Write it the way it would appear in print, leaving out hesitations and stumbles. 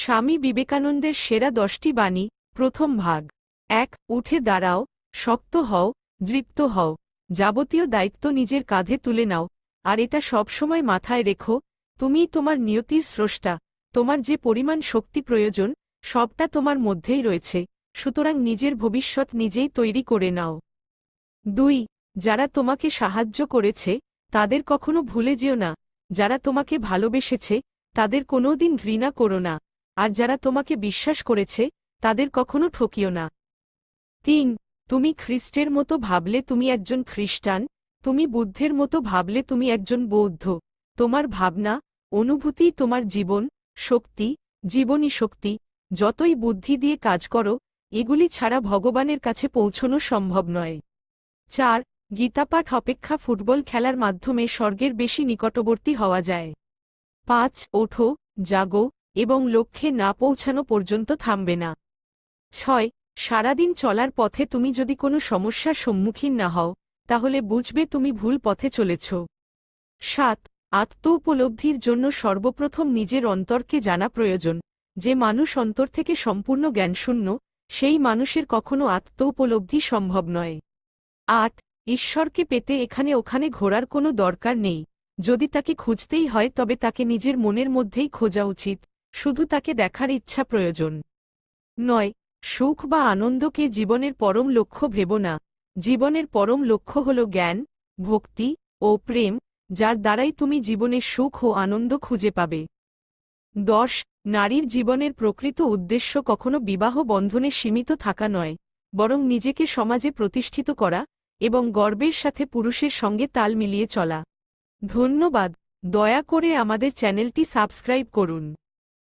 স্বামী বিবেকানন্দের সেরা 10টি বাণী, প্রথম ভাগ। 1. উঠে দাঁড়াও, শক্ত হও, দৃপ্ত হও, যাবতীয় দায়িত্ব নিজের কাঁধে তুলে নাও, আর এটা সবসময় মাথায় রেখো, তুমিই তোমার নিয়তির স্রষ্টা, তোমার যে পরিমাণ শক্তি প্রয়োজন, সবটা তোমার মধ্যেই রয়েছে, সুতরাং নিজের ভবিষ্যৎ নিজেই তৈরি করে নাও। 2. যারা তোমাকে সাহায্য করেছে, তাদের কখনো ভুলে যেও না, যারা তোমাকে ভালোবেসেছে, তাদের কোনোদিন ঘৃণা করো না, আর যারা তোমাকে বিশ্বাস করেছে, তাদের কখনো ঠকিও না। 3. তুমি খ্রিস্টের মতো ভাবলে তুমি একজন খ্রিস্টান, তুমি বুদ্ধের মতো ভাবলে তুমি একজন বৌদ্ধ, তোমার ভাবনা, অনুভূতি তোমার জীবন, শক্তি, জীবনী শক্তি, যতই বুদ্ধি দিয়ে কাজ করো, এগুলি ছাড়া ভগবানের কাছে পৌঁছনো সম্ভব নয়। 4. গীতাপাঠ অপেক্ষা ফুটবল খেলার মাধ্যমে স্বর্গের বেশি নিকটবর্তী হওয়া যায়। 5. ওঠো, জাগো, এবং লক্ষ্যে না পৌঁছানো পর্যন্ত থামবে না। 6. সারাদিন চলার পথে তুমি যদি কোনো সমস্যার সম্মুখীন না হও, তাহলে বুঝবে তুমি ভুল পথে চলেছ। 7. আত্ম উপলব্ধির জন্য সর্বপ্রথম নিজের অন্তরকে জানা প্রয়োজন, যে মানুষ অন্তর থেকে সম্পূর্ণ জ্ঞানশূন্য, সেই মানুষের কখনো আত্ম উপলব্ধি সম্ভব নয়। 8. ঈশ্বরকে পেতে এখানে ওখানে ঘোরার কোনো দরকার নেই, যদি তাকে খুঁজতেই হয় তবে তাকে নিজের মনের মধ্যেই খোঁজা উচিত, শুধু তাকে দেখার ইচ্ছা প্রয়োজন। 9. সুখ বা আনন্দকে জীবনের পরম লক্ষ্য ভেবো না, জীবনের পরম লক্ষ্য হল জ্ঞান, ভক্তি ও প্রেম, যার দ্বারাই তুমি জীবনে সুখ ও আনন্দ খুঁজে পাবে। 10. নারীর জীবনের প্রকৃত উদ্দেশ্য কখনো বিবাহ বন্ধনে সীমিত থাকা নয়, বরং নিজেকে সমাজে প্রতিষ্ঠিত করা, এবং গর্বের সাথে পুরুষের সঙ্গে তাল মিলিয়ে চলা। ধন্যবাদ। দয়া করে আমাদের চ্যানেলটি সাবস্ক্রাইব করুন।